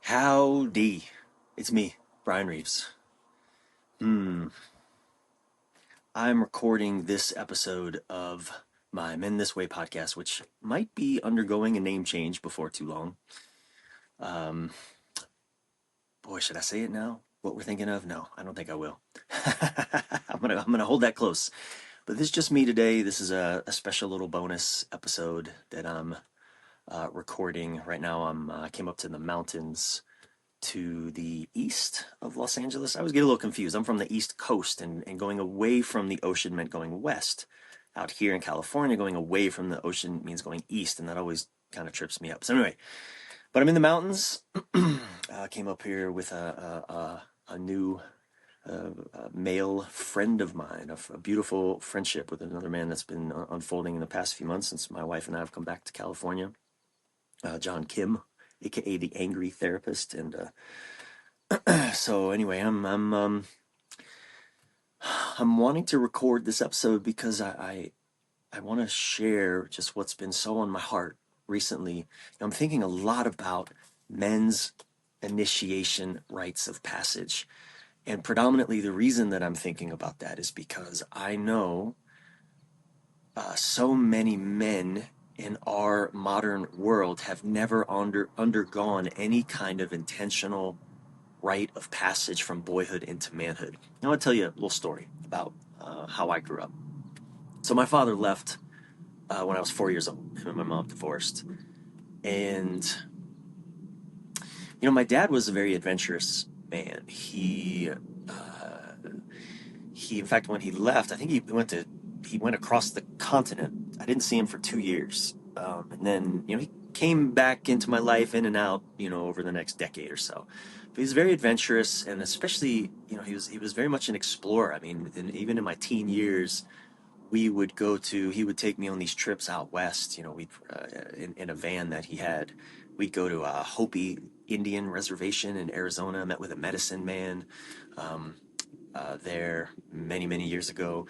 Howdy. It's me, Bryan Reeves. I'm recording this episode of my Men This Way podcast, which might be undergoing a name change before too long. Um, Boy, should I say it now? What we're thinking of? No, I don't think I will. I'm gonna hold that close. But this is just me today. This is a special little bonus episode that I'm recording right now. I came up to the mountains to the east of Los Angeles. I always get a little confused. I'm from the East Coast, and going away from the ocean meant going west. Out here in California, going away from the ocean means going east, and that always kind of trips me up. So anyway, but I'm in the mountains. Came up here with a new male friend of mine, a beautiful friendship with another man that's been unfolding in the past few months since my wife and I have come back to California. John Kim, aka the Angry Therapist, and so anyway, I'm wanting to record this episode because I want to share just what's been so on my heart recently. I'm thinking a lot about men's initiation rites of passage, and predominantly the reason that I'm thinking about that is because I know so many men in our modern world have never undergone any kind of intentional rite of passage from boyhood into manhood. Now I'll tell you a little story about how I grew up. So my father left when I was 4 years old. Him and my mom divorced. And, my dad was a very adventurous man. In fact, when he left, I think he went across the continent. I didn't see him for 2 years. And then, he came back into my life in and out, over the next decade or so. But he was very adventurous, and especially, he was very much an explorer. I mean, even in my teen years, he would take me on these trips out west. We'd in a van that he had. We'd go to a Hopi Indian reservation in Arizona. Met with a medicine man there many years ago.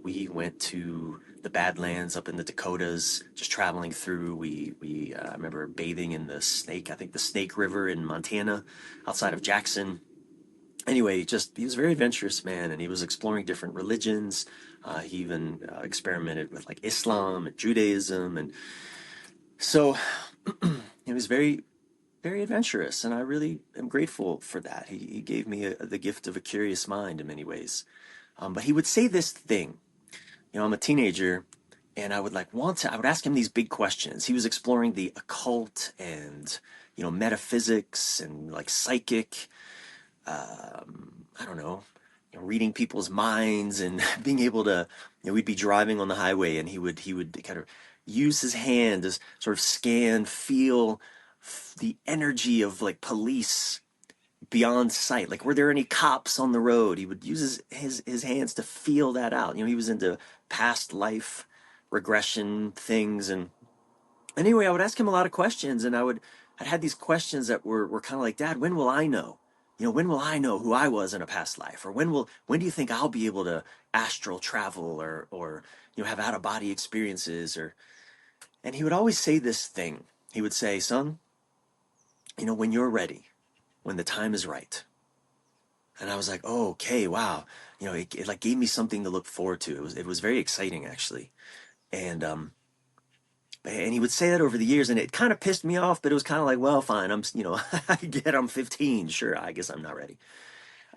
We went to the Badlands up in the Dakotas, just traveling through. I remember bathing in I think the Snake River in Montana, outside of Jackson. Anyway, he was a very adventurous man, and he was exploring different religions. He even experimented with like Islam and Judaism, and so he was very adventurous, and I really am grateful for that. He gave me the gift of a curious mind in many ways. But he would say this thing. I'm a teenager, and I would I would ask him these big questions. He was exploring the occult and metaphysics and like psychic. I don't know, reading people's minds and being able to, we'd be driving on the highway, and he would kind of use his hand to sort of scan, feel the energy of like police beyond sight. Like, were there any cops on the road? He would use his hands to feel that out. He was into past life regression things. And anyway, I would ask him a lot of questions, and I'd had these questions that were kind of like, Dad, when will I know? When will I know who I was in a past life? Or when do you think I'll be able to astral travel or have out of body experiences? And he would always say this thing. He would say, son, when you're ready, when the time is right. And I was like, oh, okay, wow. It like gave me something to look forward to. It was very exciting, actually. And he would say that over the years, and it kind of pissed me off, but it was kind of like, well, fine. I'm 15. Sure, I guess I'm not ready.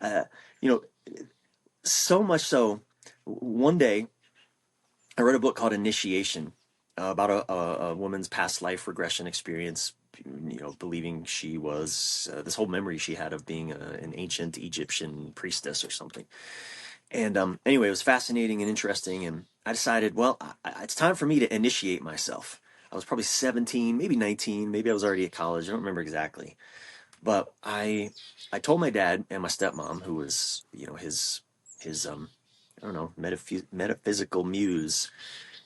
Uh, you know, so much so, one day I read a book called Initiation, about a woman's past life regression experience, believing she was, this whole memory she had of being an ancient Egyptian priestess or something. And anyway, it was fascinating and interesting, and I decided, well, it's time for me to initiate myself. I was probably 17, maybe 19, maybe I was already at college. I don't remember exactly. But I told my dad and my stepmom, who was, his I don't know, metaphysical muse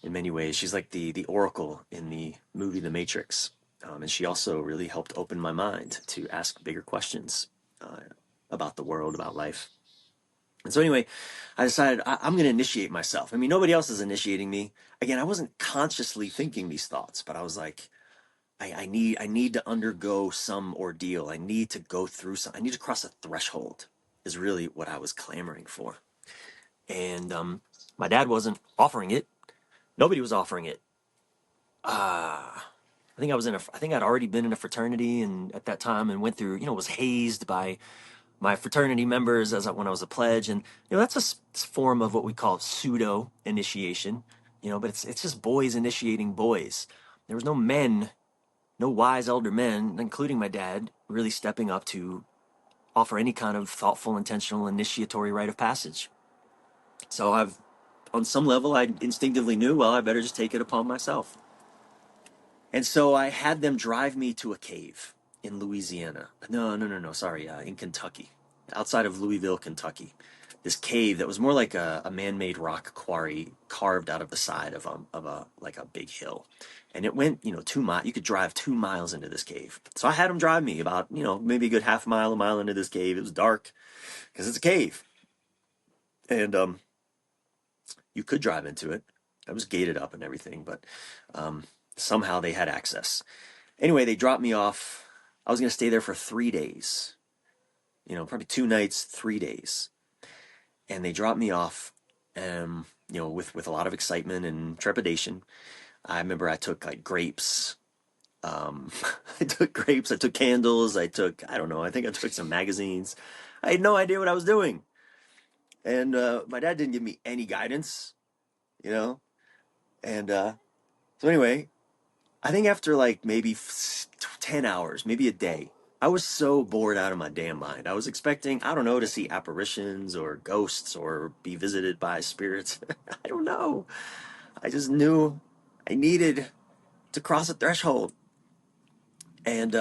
in many ways. She's like the oracle in the movie The Matrix. And she also really helped open my mind to ask bigger questions about the world, about life. And so anyway, I decided I'm going to initiate myself. I mean, nobody else is initiating me. Again, I wasn't consciously thinking these thoughts, but I was like, I need to undergo some ordeal. I need to go through some. I need to cross a threshold. Is really what I was clamoring for. And my dad wasn't offering it. Nobody was offering it. I think I was in a. I think I'd already been in a fraternity, and at that time, and went through. Was hazed by my fraternity members when I was a pledge, and that's a form of what we call pseudo initiation. But it's just boys initiating boys. There was no men, no wise elder men, including my dad, really stepping up to offer any kind of thoughtful, intentional, initiatory rite of passage. So on some level, I instinctively knew, well, I better just take it upon myself. And so I had them drive me to a cave in Louisiana. No, no, no, no, sorry, in Kentucky, outside of Louisville, Kentucky. This cave that was more like a man-made rock quarry carved out of the side of a like a big hill. And it went, 2 miles. You could drive 2 miles into this cave. So I had them drive me about, maybe a good half mile, a mile into this cave. It was dark because it's a cave. And you could drive into it. I was gated up and everything, but um, somehow they had access. Anyway, they dropped me off. I was going to stay there for 3 days, probably 2 nights, 3 days. And they dropped me off, with a lot of excitement and trepidation. I remember I took like grapes. Um, I took grapes, I took candles, I don't know, I think I took some magazines. I had no idea what I was doing. And my dad didn't give me any guidance, you know? And so anyway, I think after like maybe 10 hours, maybe a day, I was so bored out of my damn mind. I was expecting, I don't know, to see apparitions or ghosts or be visited by spirits. I don't know. I just knew I needed to cross a threshold. And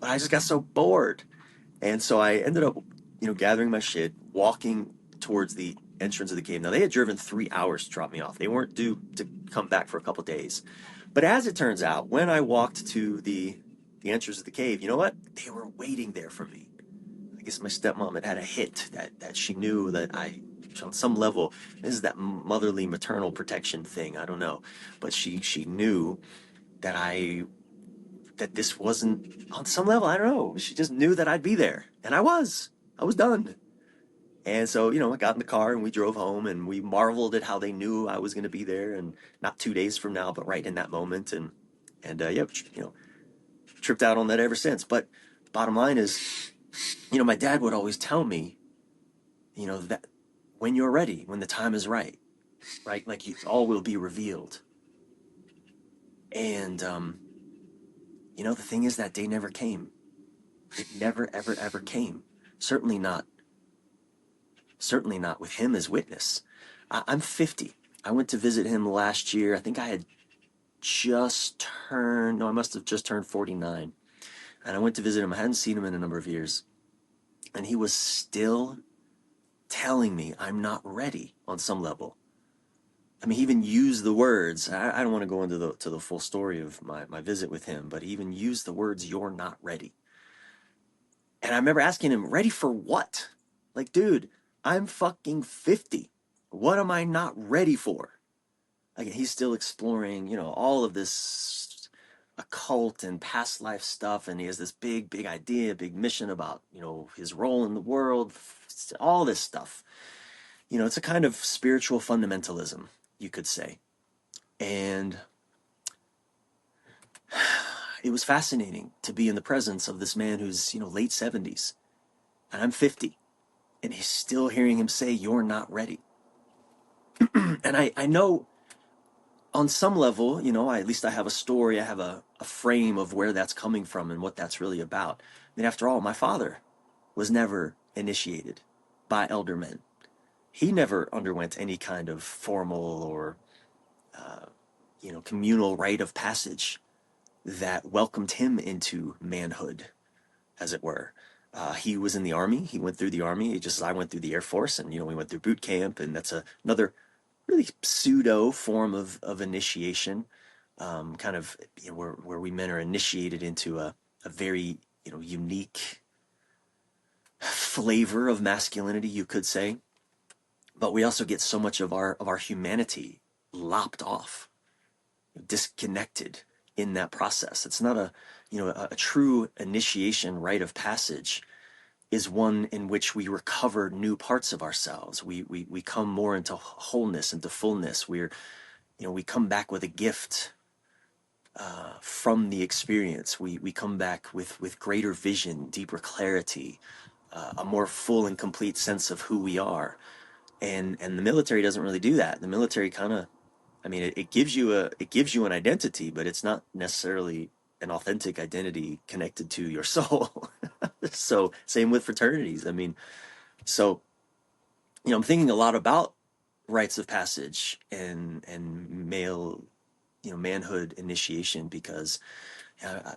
I just got so bored. And so I ended up, gathering my shit, walking towards the entrance of the cave. Now, they had driven 3 hours to drop me off. They weren't due to come back for a couple days. But as it turns out, when I walked to the entrance of the cave, you know what? They were waiting there for me. I guess my stepmom had a hit that she knew that on some level, this is that motherly maternal protection thing. I don't know, but she knew that that this wasn't on some level. I don't know. She just knew that I'd be there, and I was done. And so, I got in the car and we drove home and we marveled at how they knew I was going to be there, and not 2 days from now, but right in that moment. And yeah, tripped out on that ever since. But bottom line is, my dad would always tell me, that when you're ready, when the time is right, right? Like all will be revealed. And, the thing is that day never came. It never, ever, ever came. Certainly not Certainly not with him as witness. I'm 50. I went to visit him last year. I think I had no, I must have just turned 49. And I went to visit him. I hadn't seen him in a number of years. And he was still telling me I'm not ready on some level. I mean, he even used the words. I don't want to go into the full story of my visit with him, but he even used the words, "You're not ready." And I remember asking him, ready for what? Like, dude, I'm fucking 50. What am I not ready for? Again, he's still exploring, all of this occult and past life stuff. And he has this big, big idea, big mission about, his role in the world, all this stuff. It's a kind of spiritual fundamentalism, you could say. And it was fascinating to be in the presence of this man who's, late 70s. And I'm 50. And he's still hearing him say, "You're not ready." And I know on some level, at least I have a story, I have a frame of where that's coming from and what that's really about. I mean, after all, my father was never initiated by elder men. He never underwent any kind of formal or, communal rite of passage that welcomed him into manhood, as it were. He was in the army. He went through the army just as I went through the Air Force, and we went through boot camp, and that's another really pseudo form of initiation, kind of where we men are initiated into a very unique flavor of masculinity, you could say. But we also get so much of our humanity lopped off, disconnected, in that process. It's not a true initiation rite of passage is one in which we recover new parts of ourselves. We come more into wholeness, into fullness. We come back with a gift from the experience. We come back with greater vision, deeper clarity, a more full and complete sense of who we are. And the military doesn't really do that. The military kind of, I mean, it gives you an identity, but it's not necessarily an authentic identity connected to your soul. So same with fraternities. I mean, so I'm thinking a lot about rites of passage and male, manhood initiation because uh,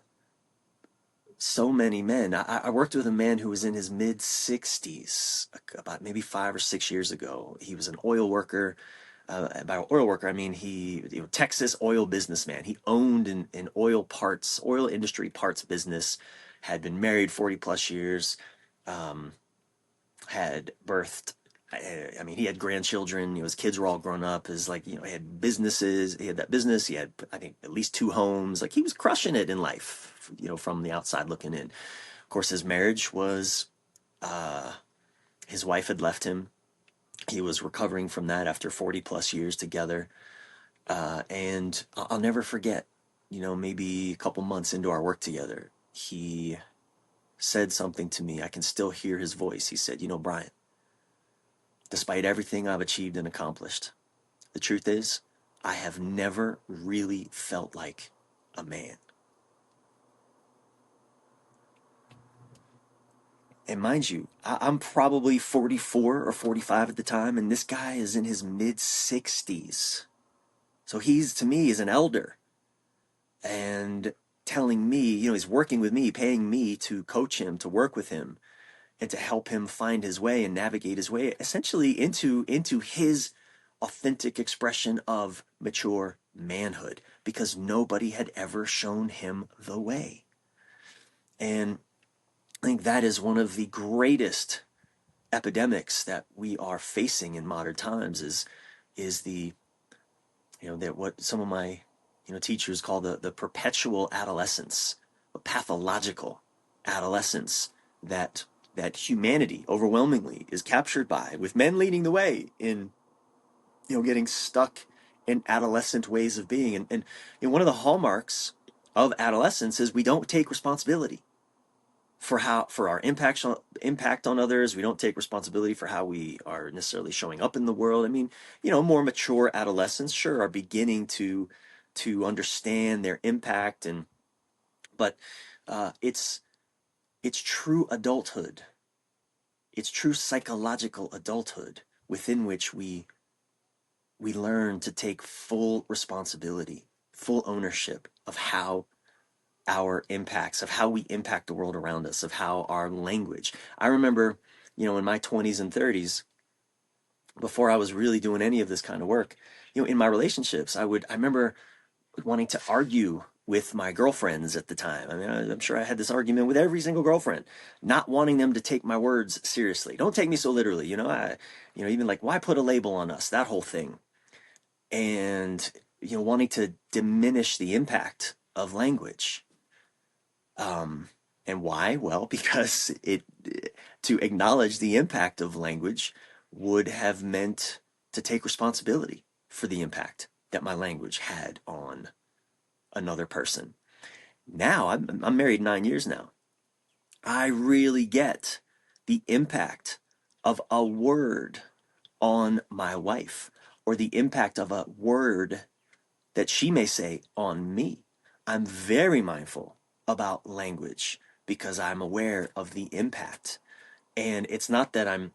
so many men. I worked with a man who was in his mid 60s, about maybe 5 or 6 years ago. He was an oil worker. By oil worker, I mean Texas oil businessman. He owned an oil industry parts business, had been married 40 plus years, um, had birthed. I mean, he had grandchildren. His kids were all grown up. He had businesses. He had that business. He had, I think, at least 2 homes. Like he was crushing it in life, from the outside looking in. Of course, his marriage was, uh, his wife had left him. He was recovering from that after 40 plus years together. And I'll never forget, maybe a couple months into our work together, he said something to me. I can still hear his voice. He said, Bryan, despite everything I've achieved and accomplished, the truth is, I have never really felt like a man. And mind you, I'm probably 44 or 45 at the time, and this guy is in his mid 60s. So to me, is an elder. And telling me, he's working with me, paying me to coach him, to work with him, and to help him find his way and navigate his way essentially into his authentic expression of mature manhood, because nobody had ever shown him the way. And I think that is one of the greatest epidemics that we are facing in modern times is the that what some of my teachers call the perpetual adolescence, a pathological adolescence that humanity overwhelmingly is captured by, with men leading the way in getting stuck in adolescent ways of being. And one of the hallmarks of adolescence is we don't take responsibility for our impact on others. We don't take responsibility for how we are necessarily showing up in the world. I mean, more mature adolescents sure are beginning to understand their impact, but it's true adulthood. It's true psychological adulthood within which we learn to take full responsibility, full ownership of how we impact the world around us, of how our language. I remember, in my 20s and 30s, before I was really doing any of this kind of work, in my relationships, I remember wanting to argue with my girlfriends at the time. I mean, I'm sure I had this argument with every single girlfriend, not wanting them to take my words seriously. Don't take me so literally, even like, why put a label on us? That whole thing. And, wanting to diminish the impact of language. And why? Well, because to acknowledge the impact of language would have meant to take responsibility for the impact that my language had on another person. Now I'm married 9 years now. I really get the impact of a word on my wife, or the impact of a word that she may say on me. I'm very mindful about language because I'm aware of the impact. And it's not that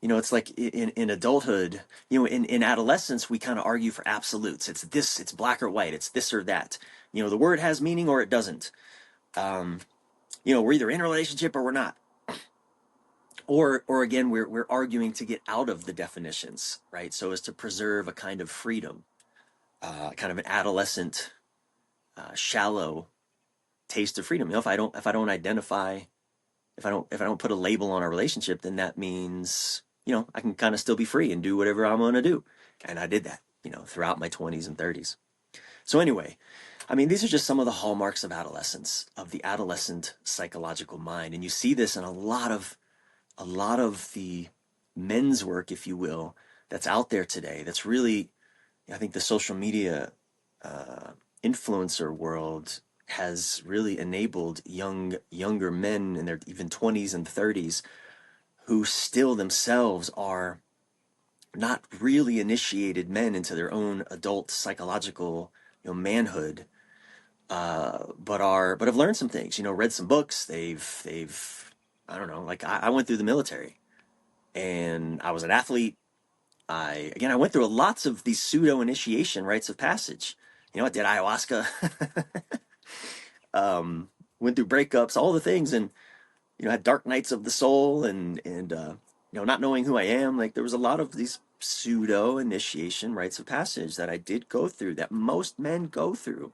it's like in adulthood, in adolescence, we kind of argue for absolutes. It's black or white, it's this or that. The word has meaning or it doesn't. Um, we're either in a relationship or we're not. Or again, we're arguing to get out of the definitions, right? So as to preserve a kind of freedom, kind of an adolescent, shallow taste of freedom. If I don't identify, if I don't put a label on our relationship, then that means I can kind of still be free and do whatever I'm going to do. And I did that throughout my 20s and 30s. So anyway, I mean, these are just some of the hallmarks of adolescence, of the adolescent psychological mind. And you see this in a lot of the men's work, if you will, that's out there today. That's really, I think the social media uh, influencer world has really enabled younger men in their even 20s and 30s who still themselves are not really initiated men into their own adult psychological, manhood, but have learned some things. Read some books. They've I don't know. Like I went through the military, and I was an athlete. I went through lots of these pseudo initiation rites of passage. I did ayahuasca, went through breakups, all the things, and had dark nights of the soul, and not knowing who I am. Like there was a lot of these pseudo initiation rites of passage that I did go through, that most men go through.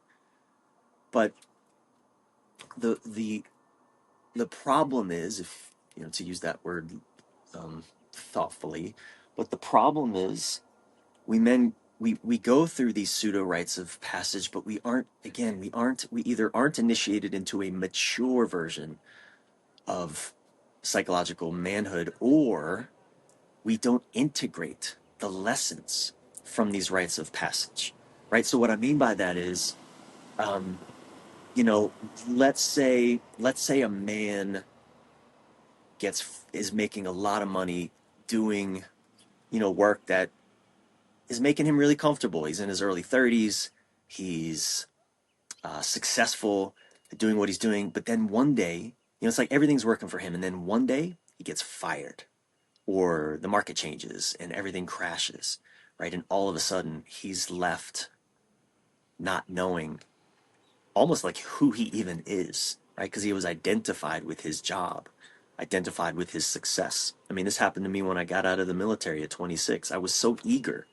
But the the problem is, if to use that word thoughtfully, but the problem is we men we go through these pseudo rites of passage, but we either aren't initiated into a mature version of psychological manhood, or we don't integrate the lessons from these rites of passage, right? So what I mean by that is, um, you know, let's say a man is making a lot of money doing, work that is making him really comfortable. He's in his early 30s. He's successful at doing what he's doing. But then one day, it's like everything's working for him. And then one day he gets fired, or the market changes and everything crashes, right? And all of a sudden he's left not knowing almost like who he even is, right? Because he was identified with his job, identified with his success. I mean, this happened to me when I got out of the military at 26. I was so eager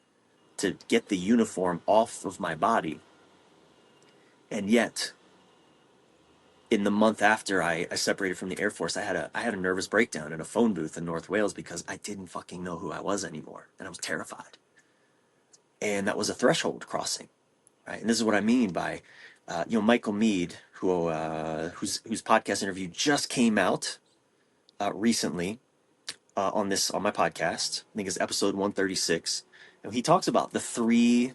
to get the uniform off of my body. And yet, in the month after I separated from the Air Force, I had a nervous breakdown in a phone booth in North Wales because I didn't fucking know who I was anymore, and I was terrified. And that was a threshold crossing, right? And this is what I mean by, Michael Mead, whose podcast interview just came out recently, on my podcast. I think it's episode 136. And he talks about the three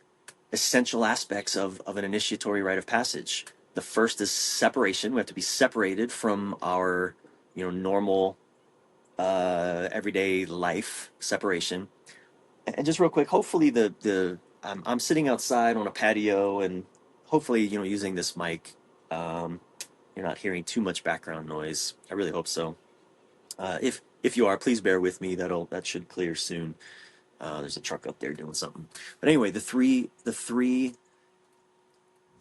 essential aspects of an initiatory rite of passage. The first is separation. We have to be separated from our, normal, everyday life. Separation. And just real quick, hopefully I'm sitting outside on a patio, and hopefully, using this mic, um, you're not hearing too much background noise. I really hope so. If you are, please bear with me. That should clear soon. There's a truck up there doing something. But anyway, the three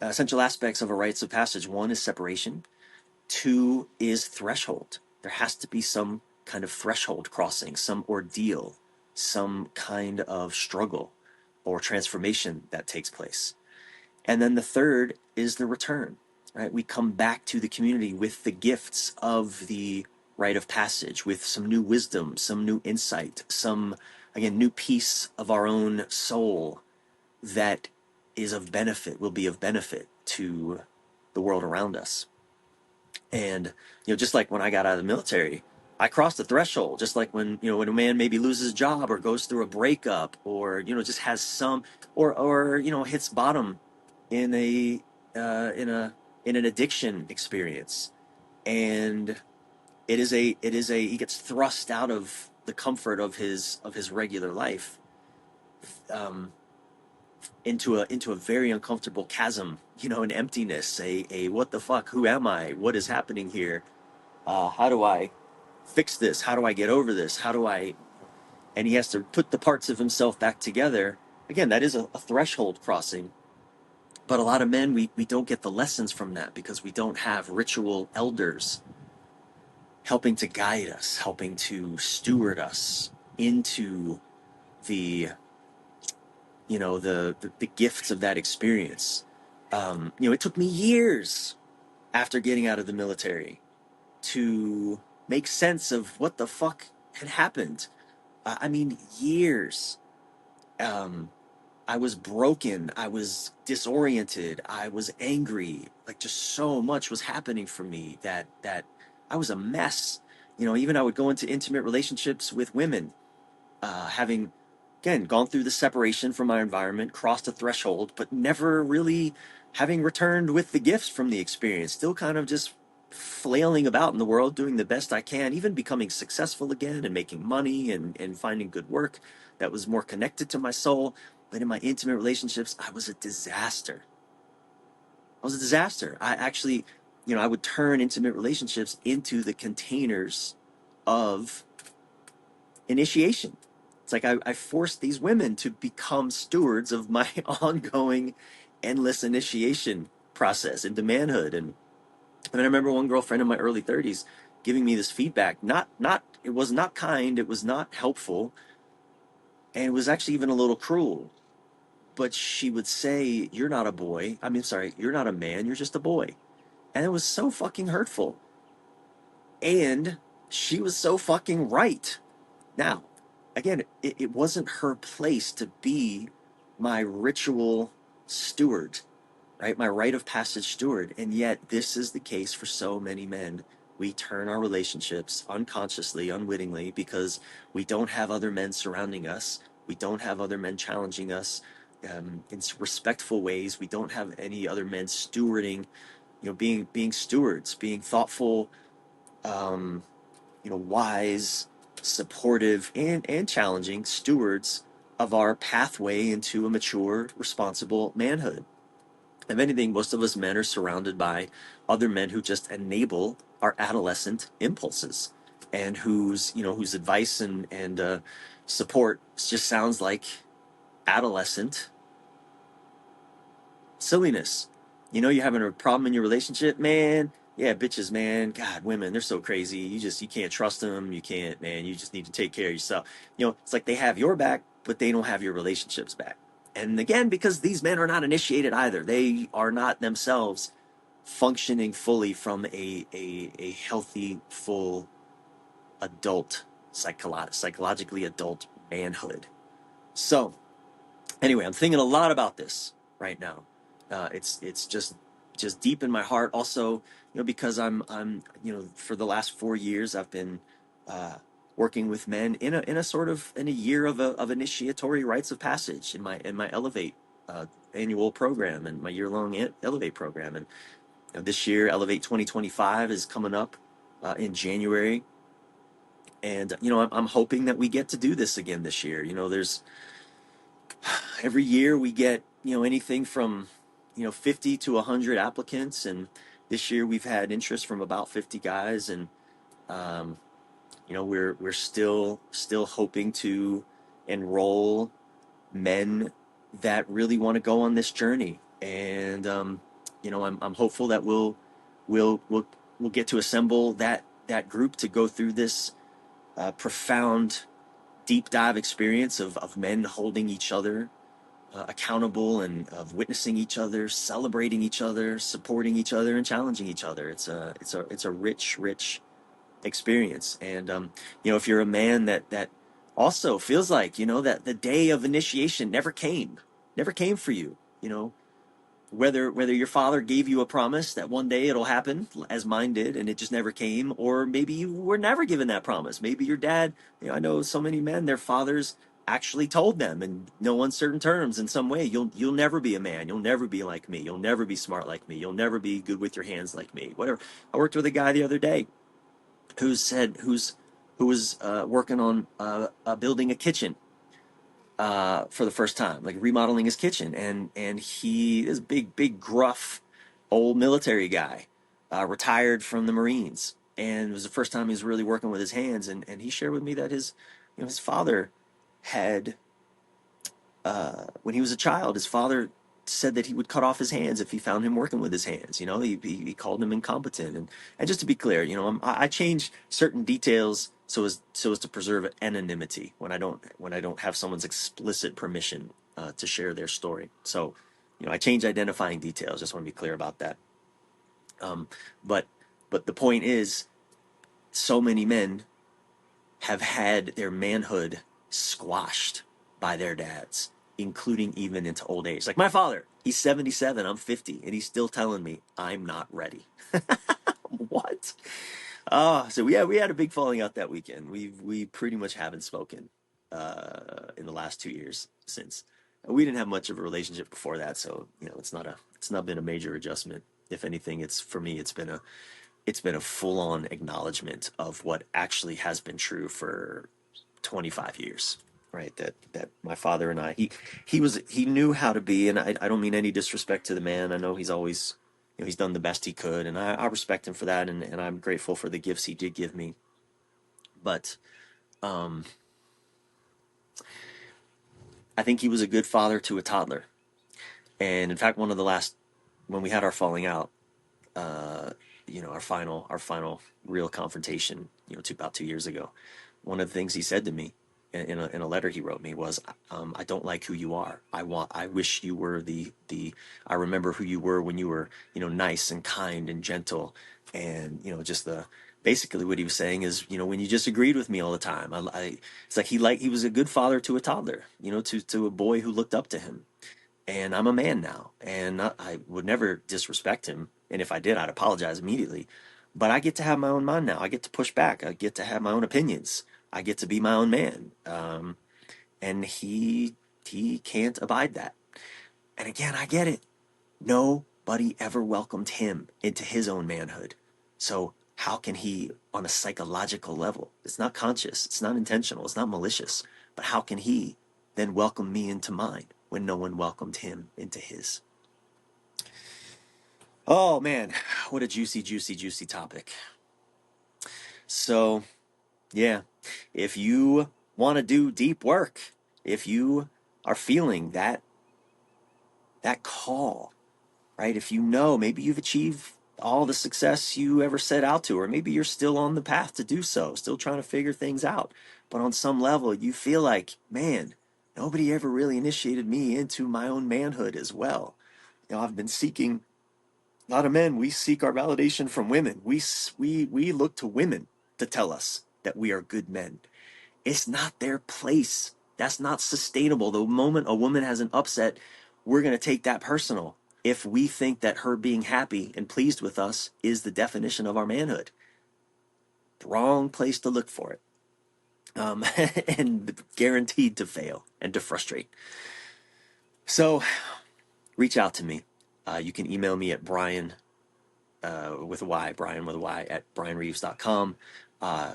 essential aspects of a rites of passage. One is separation. Two is threshold. There has to be some kind of threshold crossing, some ordeal, some kind of struggle or transformation that takes place. And then the third is the return, right? We come back to the community with the gifts of the rite of passage, with some new wisdom, some new insight, some, again, new piece of our own soul that will be of benefit to the world around us. And, just like when I got out of the military, I crossed the threshold, just like when a man maybe loses a job or goes through a breakup, or, just has some, or, hits bottom in a, in an addiction experience. And he gets thrust out of the comfort of his regular life, um, into a very uncomfortable chasm, an emptiness, a what the fuck, who am I? What is happening here? How do I fix this? How do I get over this? And he has to put the parts of himself back together. Again, that is a threshold crossing. But a lot of men, we don't get the lessons from that because we don't have ritual elders helping to guide us, helping to steward us into the, the gifts of that experience. It took me years after getting out of the military to make sense of what the fuck had happened. I mean, years. Um, I was broken. I was disoriented. I was angry. Like just so much was happening for me that I was a mess. Even I would go into intimate relationships with women, having again gone through the separation from my environment, crossed a threshold, but never really having returned with the gifts from the experience. Still kind of just flailing about in the world, doing the best I can, even becoming successful again and making money and finding good work that was more connected to my soul. But in my intimate relationships, I was a disaster. I was a disaster. I actually, I would turn intimate relationships into the containers of initiation. It's like I forced these women to become stewards of my ongoing, endless initiation process into manhood. And I remember one girlfriend in my early 30s giving me this feedback. It was not kind. It was not helpful. And it was actually even a little cruel. But she would say, "You're not a boy. I mean, sorry, you're not a man. You're just a boy." And it was so fucking hurtful. And she was so fucking right. Now, again, it wasn't her place to be my ritual steward, right? My rite of passage steward. And yet, this is the case for so many men. We turn our relationships unconsciously, unwittingly, because we don't have other men surrounding us. We don't have other men challenging us in respectful ways. We don't have any other men stewarding, being stewards, being thoughtful, um, wise, supportive, and challenging stewards of our pathway into a mature, responsible manhood. If anything, most of us men are surrounded by other men who just enable our adolescent impulses, and whose advice and support just sounds like adolescent silliness. You're having a problem in your relationship, man. Yeah, bitches, man. God, women, they're so crazy. You can't trust them. You can't, man. You just need to take care of yourself. It's like they have your back, but they don't have your relationships back. And again, because these men are not initiated either, they are not themselves functioning fully from a healthy, full adult, psychologically adult manhood. So, anyway, I'm thinking a lot about this right now. It's just deep in my heart. Also, because I'm for the last 4 years I've been uh, working with men in a year of initiatory rites of passage in my Elevate annual program and my year-long Elevate program. And this year, Elevate 2025 is coming up in January. And I'm hoping that we get to do this again this year. There's every year we get anything from 50 to 100 applicants, and this year we've had interest from about 50 guys. And um, we're still hoping to enroll men that really want to go on this journey. And I'm hopeful that we'll we'll get to assemble that group to go through this profound deep dive experience of men holding each other accountable, and of witnessing each other, celebrating each other, supporting each other, and challenging each other. It's a rich experience. And if you're a man that also feels like that the day of initiation never came for you, whether your father gave you a promise that one day it'll happen, as mine did, and it just never came, or maybe you were never given that promise. Maybe your dad, I know so many men, their fathers actually told them in no uncertain terms, in some way, you'll never be a man, you'll never be like me, you'll never be smart like me, you'll never be good with your hands like me, whatever. I worked with a guy the other day who was working on building a kitchen for the first time, like remodeling his kitchen. And he is big gruff old military guy, retired from the Marines, and it was the first time he was really working with his hands. And he shared with me that his father had, when he was a child, his father said that he would cut off his hands if he found him working with his hands. He called him incompetent. And just to be clear, I change certain details so as to preserve anonymity when I don't have someone's explicit permission to share their story. So, I change identifying details. Just want to be clear about that. Um, but but the point is, so many men have had their manhood squashed by their dads including even into old age. Like my father, he's 77, I'm 50, and he's still telling me I'm not ready. What? So yeah, we had a big falling out that weekend. We pretty much haven't spoken in the last 2 years since. We didn't have much of a relationship before that, so it's not been a major adjustment. If anything, it's for me, it's been a full on acknowledgement of what actually has been true for 25 years. Right, that my father and he knew how to be, and I don't mean any disrespect to the man. I know he's always, he's done the best he could, and I respect him for that, and I'm grateful for the gifts he did give me. But um, I think he was a good father to a toddler. And in fact, one of the last, when we had our falling out, uh, our final real confrontation, about 2 years ago, one of the things he said to me in a letter he wrote me was, I don't like who you are. I wish you were I remember who you were when you were, nice and kind and gentle. And, just basically what he was saying is, when you just agreed with me all the time, it's like he was a good father to a toddler, to a boy who looked up to him. And I'm a man now, and I would never disrespect him. And if I did, I'd apologize immediately. But I get to have my own mind now. I get to push back. I get to have my own opinions. I get to be my own man. And he can't abide that. And again, I get it. Nobody ever welcomed him into his own manhood. So how can he, on a psychological level, it's not conscious, it's not intentional, it's not malicious, but how can he then welcome me into mine when no one welcomed him into his? Oh man, what a juicy, juicy, juicy topic. So, yeah, if you want to do deep work, if you are feeling that call, right? If maybe you've achieved all the success you ever set out to, or maybe you're still on the path to do so, still trying to figure things out. But on some level, you feel like, man, nobody ever really initiated me into my own manhood as well. I've been seeking, a lot of men, we seek our validation from women. We look to women to tell us that we are good men. It's not their place. That's not sustainable. The moment a woman has an upset, we're going to take that personal if we think that her being happy and pleased with us is the definition of our manhood. The wrong place to look for it. And guaranteed to fail and to frustrate. So reach out to me. You can email me at Bryan with a Y, Bryan with a Y, at bryanreeves.com.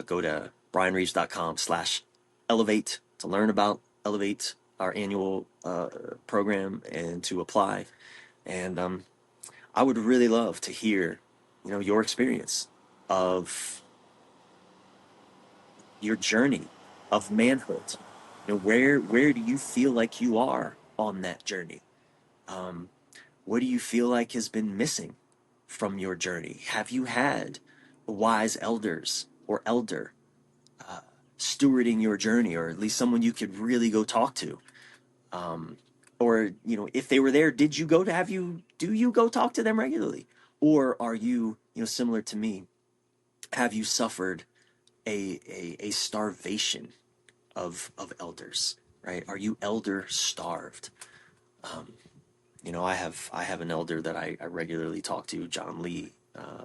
Go to bryanreeves.com/elevate to learn about Elevate, our annual program, and to apply. And I would really love to hear, your experience of your journey of manhood. Where do you feel like you are on that journey? Um, what do you feel like has been missing from your journey? Have you had wise elders or elder uh, stewarding your journey, or at least someone you could really go talk to? Um, or if they were there, do you go talk to them regularly, or are you, similar to me? Have you suffered a starvation of elders? Right? Are you elder starved? Um, I have an elder that I regularly talk to, John Lee,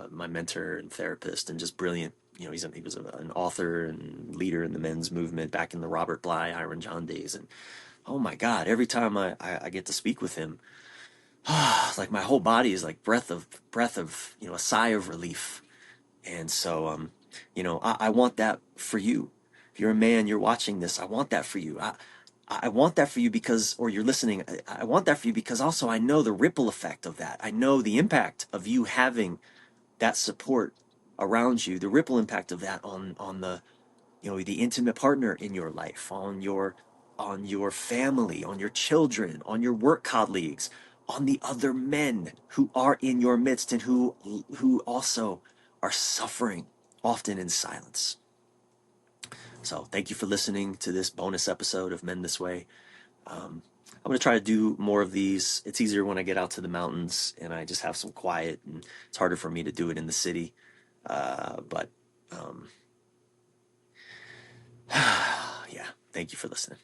my mentor and therapist, and just brilliant. He was an author and leader in the men's movement back in the Robert Bly, Iron John days. And oh my God, every time I get to speak with him, like my whole body is like breath of a sigh of relief. And so I want that for you. If you're a man, you're watching this, I want that for you. I want that for you because, or you're listening, I want that for you because also I know the ripple effect of that. I know the impact of you having that support around you, the ripple impact of that on the intimate partner in your life, on your family, on your children, on your work colleagues, on the other men who are in your midst and who also are suffering, often in silence. So thank you for listening to this bonus episode of Men This Way. I'm going to try to do more of these. It's easier when I get out to the mountains and I just have some quiet, and it's harder for me to do it in the city. But yeah, thank you for listening.